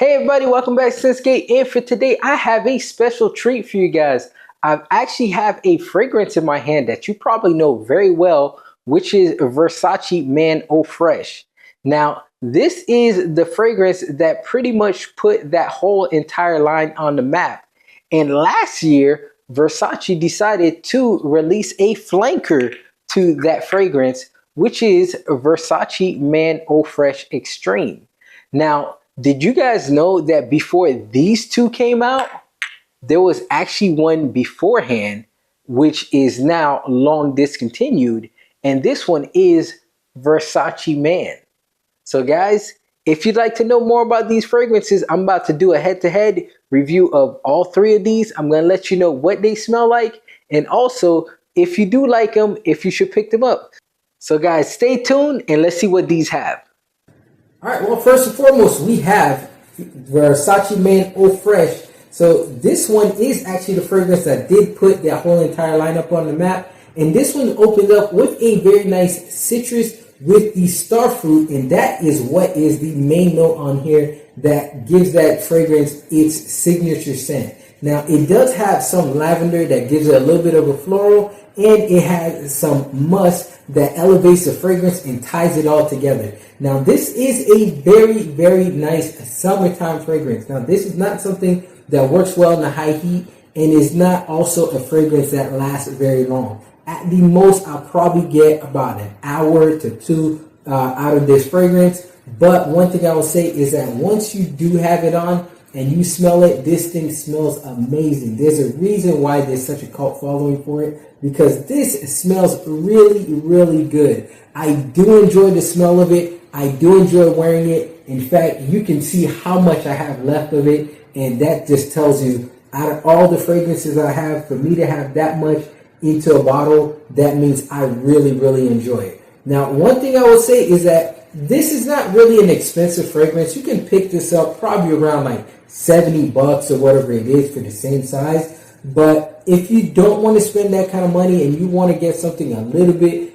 Hey everybody, welcome back to Sensei. And for today, I have a special treat for you guys. I actually have a fragrance in my hand that you probably know very well, which is Versace Man Eau Fraiche. Now, this is the fragrance that pretty much put that whole entire line on the map. And last year, Versace decided to release a flanker to that fragrance, which is Versace Man Eau Fraiche Extreme. Now, did you guys know that before these two came out, there was actually one beforehand, which is now long discontinued, and this one is Versace Man. So guys, if you'd like to know more about these fragrances, I'm about to do a head-to-head review of all three of these. I'm going to let you know what they smell like, and also, if you do like them, if you should pick them up. So guys, stay tuned, and let's see what these have. All right, well, first and foremost, we have Versace Man Eau Fraiche. So this one is actually the fragrance that did put that whole entire lineup on the map. And this one opened up with a very nice citrus with the star fruit. And that is what is the main note on here that gives that fragrance its signature scent. Now, it does have some lavender that gives it a little bit of a floral, and it has some musk that elevates the fragrance and ties it all together. Now, this is a very, very nice summertime fragrance. Now, this is not something that works well in the high heat, and is not also a fragrance that lasts very long. At the most, I'll probably get about an hour to two out of this fragrance. But one thing I will say is that once you do have it on, and you smell it, this thing smells amazing. There's a reason why there's such a cult following for it, because this smells really, really good. I do enjoy the smell of it. I do enjoy wearing it. In fact, you can see how much I have left of it, and that just tells you, out of all the fragrances I have, for me to have that much into a bottle, that means I really, really enjoy it. Now, one thing I will say is that this is not really an expensive fragrance. You can pick this up probably around like $70 or whatever it is for the same size. But if you don't want to spend that kind of money and you want to get something a little bit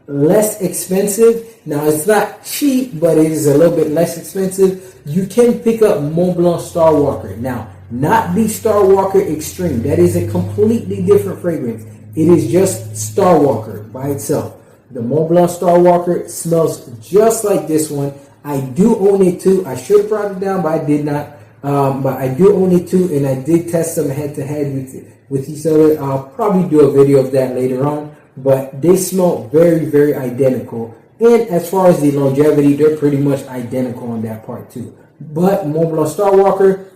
less expensive, now it's not cheap, but it is a little bit less expensive, you can pick up Mont Blanc Star Walker. Now, not the Star Walker Extreme. That is a completely different fragrance. It is just Star Walker by itself. The Mont Blanc Star Walker smells just like this one. I do own it too. I should have brought it down, but I did not. But I do own it too, and I did test them head-to-head with each other. I'll probably do a video of that later on. But they smell very, very identical. And as far as the longevity, they're pretty much identical on that part too. But Mont Blanc Star Walker,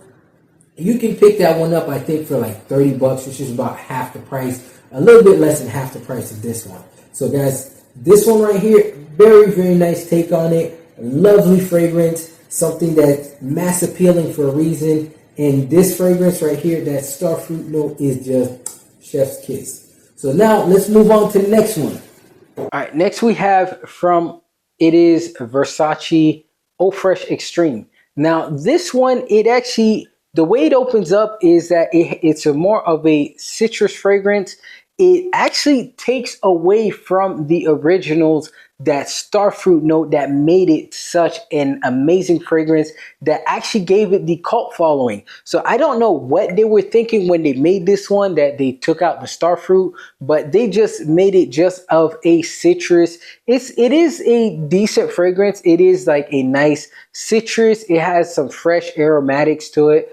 you can pick that one up, I think, for like $30, which is about half the price. A little bit less than half the price of this one. So guys, this one right here, very, very nice take on it. Lovely fragrance, something that's mass appealing for a reason. And this fragrance right here, that star fruit note, is just chef's kiss. So now let's move on to the next one. All right, next we have it is Versace Eau Fraiche Extreme. Now this one, the way it opens up is that it's a more of a citrus fragrance. It actually takes away from the originals that starfruit note that made it such an amazing fragrance that actually gave it the cult following. So I don't know what they were thinking when they made this one, that they took out the starfruit, but they just made it just of a citrus. It is a decent fragrance. It is like a nice citrus. It has some fresh aromatics to it.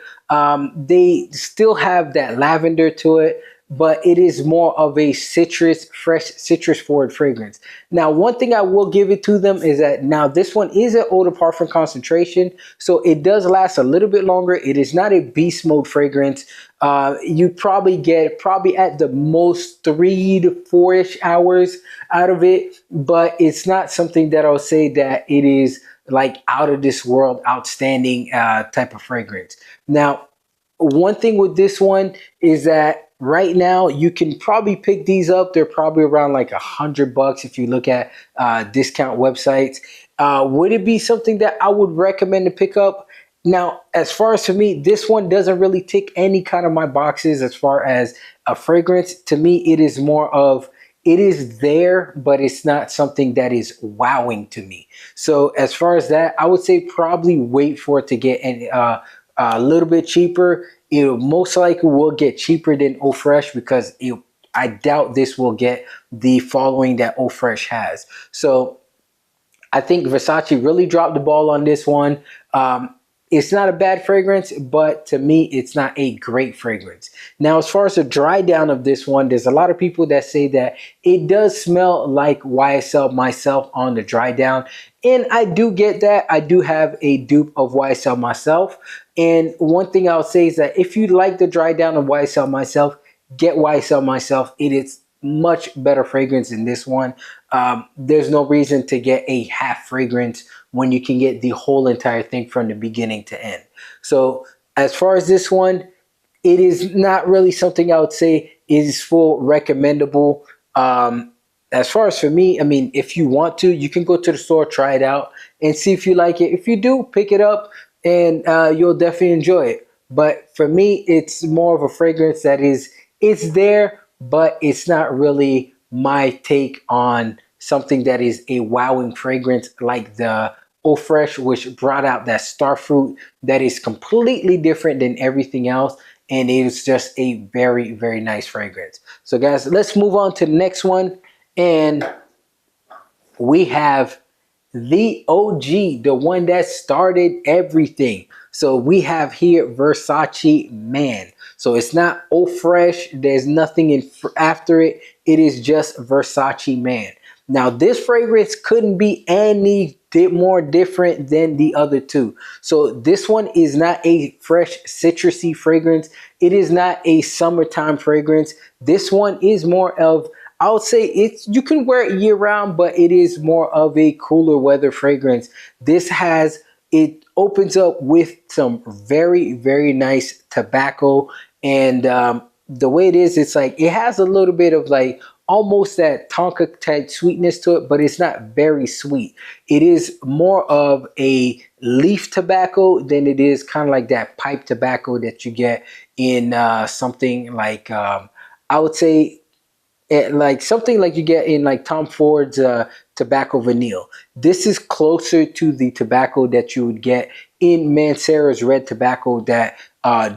They still have that lavender to it, but it is more of a fresh citrus forward fragrance. Now, one thing I will give it to them is that now this one is an eau de parfum concentration, so it does last a little bit longer. It is not a beast mode fragrance. You probably get at the most 3 to 4-ish hours out of it, but it's not something that I'll say that it is like out of this world, outstanding type of fragrance. Now, one thing with this one is that right now, you can probably pick these up. They're probably around like $100 if you look at discount websites. Would it be something that I would recommend to pick up? Now, as far as for me, this one doesn't really tick any kind of my boxes as far as a fragrance. To me, it is more of it is there, but it's not something that is wowing to me. So as far as that, I would say probably wait for it to get a little bit cheaper. It most likely will get cheaper than Eau Fraiche because I doubt this will get the following that Eau Fraiche has. So I think Versace really dropped the ball on this one. It's not a bad fragrance, but to me, it's not a great fragrance. Now, as far as the dry down of this one, there's a lot of people that say that it does smell like YSL myself on the dry down. And I do get that. I do have a dupe of YSL myself. And one thing I'll say is that if you like the dry down of YSL myself, get YSL myself. It is much better fragrance than this one. There's no reason to get a half fragrance when you can get the whole entire thing from the beginning to end. So as far as this one, it is not really something I would say is full recommendable. As far as for me, I mean, if you want to, you can go to the store, try it out, and see if you like it. If you do, pick it up, and you'll definitely enjoy it. But for me, it's more of a fragrance that it's there, but it's not really my take on something that is a wowing fragrance like the Eau Fraiche, which brought out that star fruit that is completely different than everything else. And it is just a very, very nice fragrance. So, guys, let's move on to the next one. And we have the OG, the one that started everything. So we have here Versace Man. So it's not Eau Fraiche. There's nothing after it. It is just Versace Man. Now this fragrance couldn't be any more different than the other two. So this one is not a fresh citrusy fragrance. It is not a summertime fragrance. This one is more of, I would say it's, you can wear it year round, but it is more of a cooler weather fragrance. It opens up with some very, very nice tobacco. And the way it is, it's like, it has a little bit of like almost that Tonka type sweetness to it, but it's not very sweet. It is more of a leaf tobacco than it is kind of like that pipe tobacco that you get in something like, I would say, like something like you get in like Tom Ford's tobacco vanille. This is closer to the tobacco that you would get in Mancera's red tobacco, that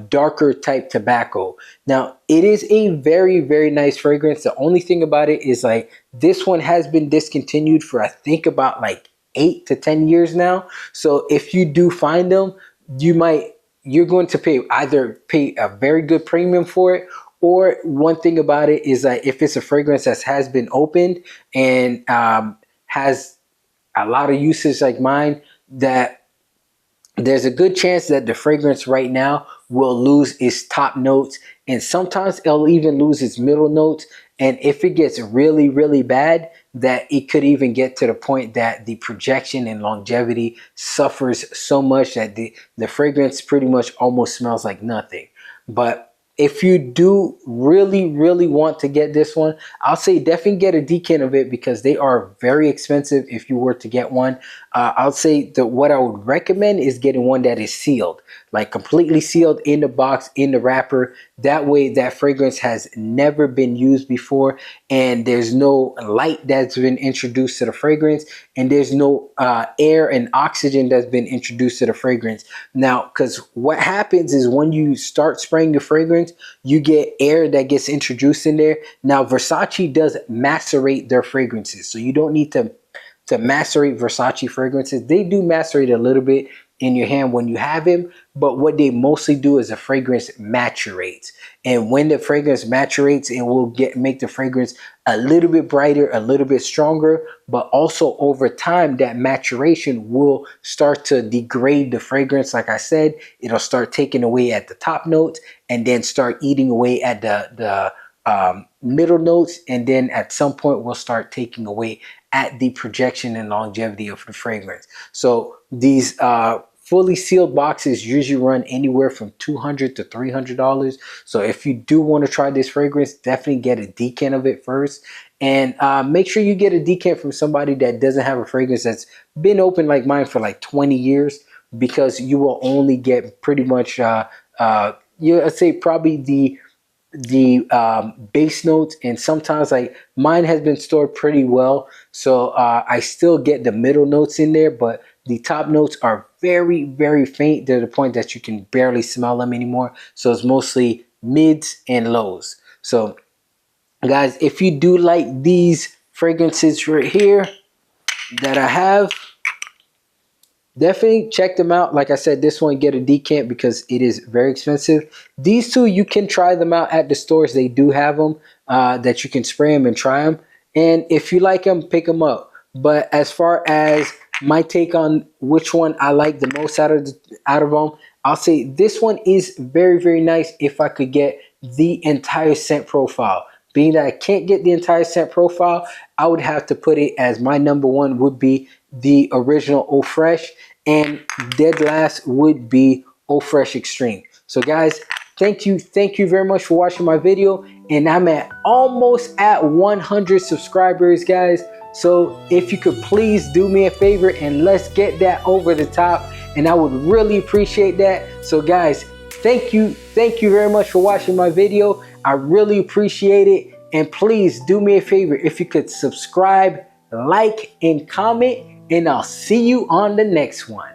darker type tobacco. Now, it is a very, very nice fragrance. The only thing about it is like this one has been discontinued for I think about like 8 to 10 years now. So if you do find them, you're going to pay a very good premium for it. Or one thing about it is that if it's a fragrance that has been opened and has a lot of usage like mine, that there's a good chance that the fragrance right now will lose its top notes, and sometimes it'll even lose its middle notes. And if it gets really, really bad, that it could even get to the point that the projection and longevity suffers so much that the fragrance pretty much almost smells like nothing. But if you do really, really want to get this one, I'll say definitely get a decant of it because they are very expensive if you were to get one. I'll say that what I would recommend is getting one that is sealed, like completely sealed in the box, in the wrapper. That way that fragrance has never been used before, and there's no light that's been introduced to the fragrance, and there's no air and oxygen that's been introduced to the fragrance. Now, because what happens is when you start spraying the fragrance, you get air that gets introduced in there. Now, Versace does macerate their fragrances, so you don't need to macerate Versace fragrances. They do macerate a little bit in your hand when you have them, but what they mostly do is the fragrance maturates. And when the fragrance maturates, it will make the fragrance a little bit brighter, a little bit stronger, but also over time, that maturation will start to degrade the fragrance. Like I said, it'll start taking away at the top notes and then start eating away at the middle notes, and then at some point will start taking away at the projection and longevity of the fragrance. So these fully sealed boxes usually run anywhere from $200 to $300. So if you do want to try this fragrance, definitely get a decant of it first, and make sure you get a decant from somebody that doesn't have a fragrance that's been open like mine for like 20 years, because you will only get pretty much I'd say probably base notes, and sometimes like mine has been stored pretty well, so I still get the middle notes in there, but the top notes are very, very faint to the point that you can barely smell them anymore. So it's mostly mids and lows. So guys, if you do like these fragrances right here that I have, definitely check them out. Like I said, this one, get a decant because it is very expensive. These two, you can try them out at the stores. They do have them that you can spray them and try them. And if you like them, pick them up. But as far as my take on which one I like the most out of them, I'll say this one is very, very nice if I could get the entire scent profile. Being that I can't get the entire scent profile, I would have to put it as my number one would be the original Eau Fraiche, and dead last would be Eau Fraiche Extreme. So guys, thank you very much for watching my video, and I'm almost at 100 subscribers, guys. So if you could please do me a favor and let's get that over the top, and I would really appreciate that. So guys, thank you very much for watching my video. I really appreciate it. And please do me a favor, if you could subscribe, like, and comment, and I'll see you on the next one.